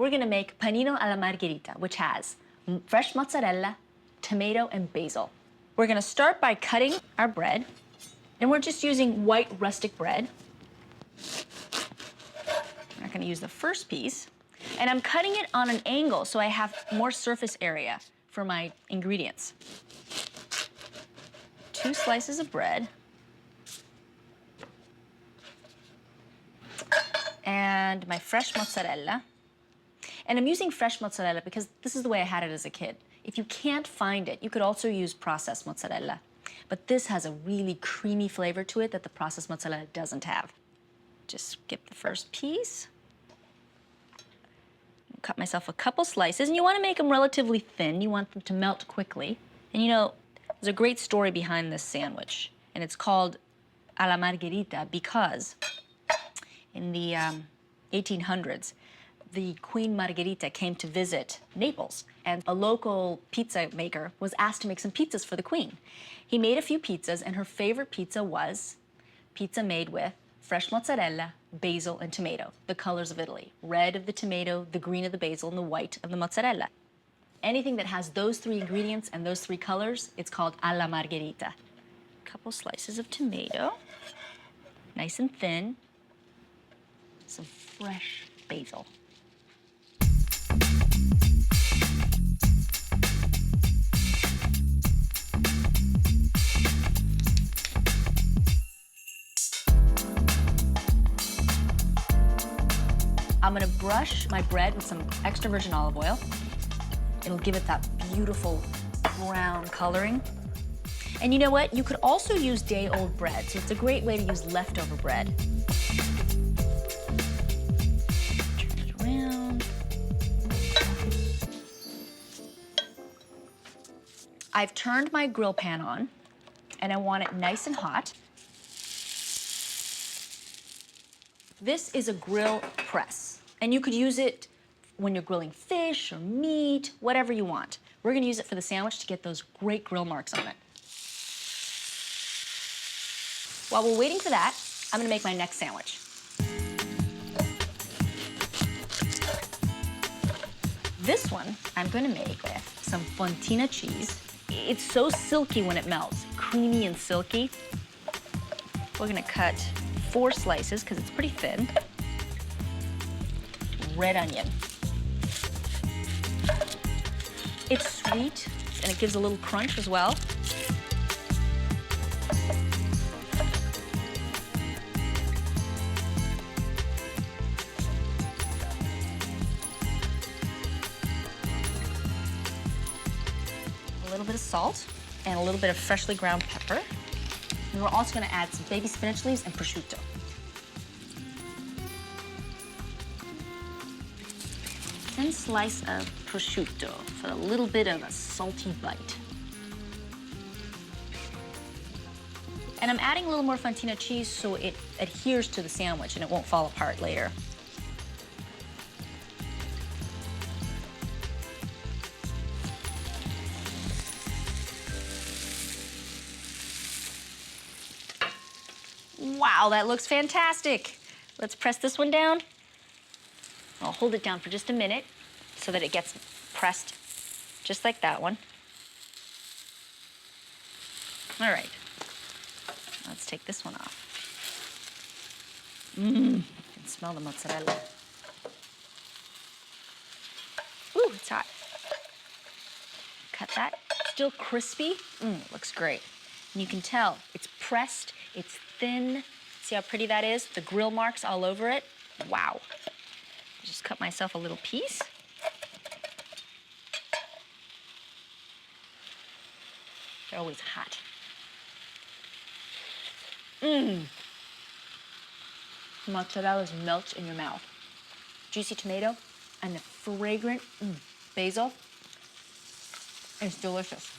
we're gonna make panino alla Margherita, which has fresh mozzarella, tomato, and basil. We're gonna start by cutting our bread, and we're just using white rustic bread. I'm not gonna use the first piece. And I'm cutting it on an angle so I have more surface area for my ingredients. 2 slices of bread. And my fresh mozzarella. And I'm using fresh mozzarella because this is the way I had it as a kid. If you can't find it, you could also use processed mozzarella. But this has a really creamy flavor to it that the processed mozzarella doesn't have. Just skip the first piece. Cut myself a couple slices, and you want to make them relatively thin. You want them to melt quickly. And you know, there's a great story behind this sandwich, and it's called alla Margherita because in the 1800s, the Queen Margherita came to visit Naples, and a local pizza maker was asked to make some pizzas for the Queen. He made a few pizzas, and her favorite pizza was pizza made with fresh mozzarella, basil, and tomato, the colors of Italy. Red of the tomato, the green of the basil, and the white of the mozzarella. Anything that has those 3 ingredients and those 3 colors, it's called alla Margherita. A couple slices of tomato, nice and thin. Some fresh basil. I'm gonna brush my bread with some extra virgin olive oil. It'll give it that beautiful brown coloring. And you know what? You could also use day-old bread, so it's a great way to use leftover bread. Turn it around. I've turned my grill pan on, and I want it nice and hot. This is a grill press, and you could use it when you're grilling fish or meat, whatever you want. We're gonna use it for the sandwich to get those great grill marks on it. While we're waiting for that, I'm gonna make my next sandwich. This one I'm gonna make with some fontina cheese. It's so silky when it melts, creamy and silky. We're gonna cut 4 slices, because it's pretty thin. Red onion. It's sweet, and it gives a little crunch as well. A little bit of salt, and a little bit of freshly ground pepper. And we're also gonna add some baby spinach leaves and prosciutto. Thin slice of prosciutto for a little bit of a salty bite. And I'm adding a little more fontina cheese so it adheres to the sandwich and it won't fall apart later. Wow, that looks fantastic. Let's press this one down. I'll hold it down for just a minute so that it gets pressed just like that one. All right, let's take this one off. I can smell the mozzarella. Ooh, it's hot. Cut that, still crispy. Looks great. And you can tell it's pressed, it's thin. See how pretty that is? The grill marks all over it. Wow. Just cut myself a little piece. They're always hot. Mozzarella melts in your mouth. Juicy tomato and the fragrant basil. It's delicious.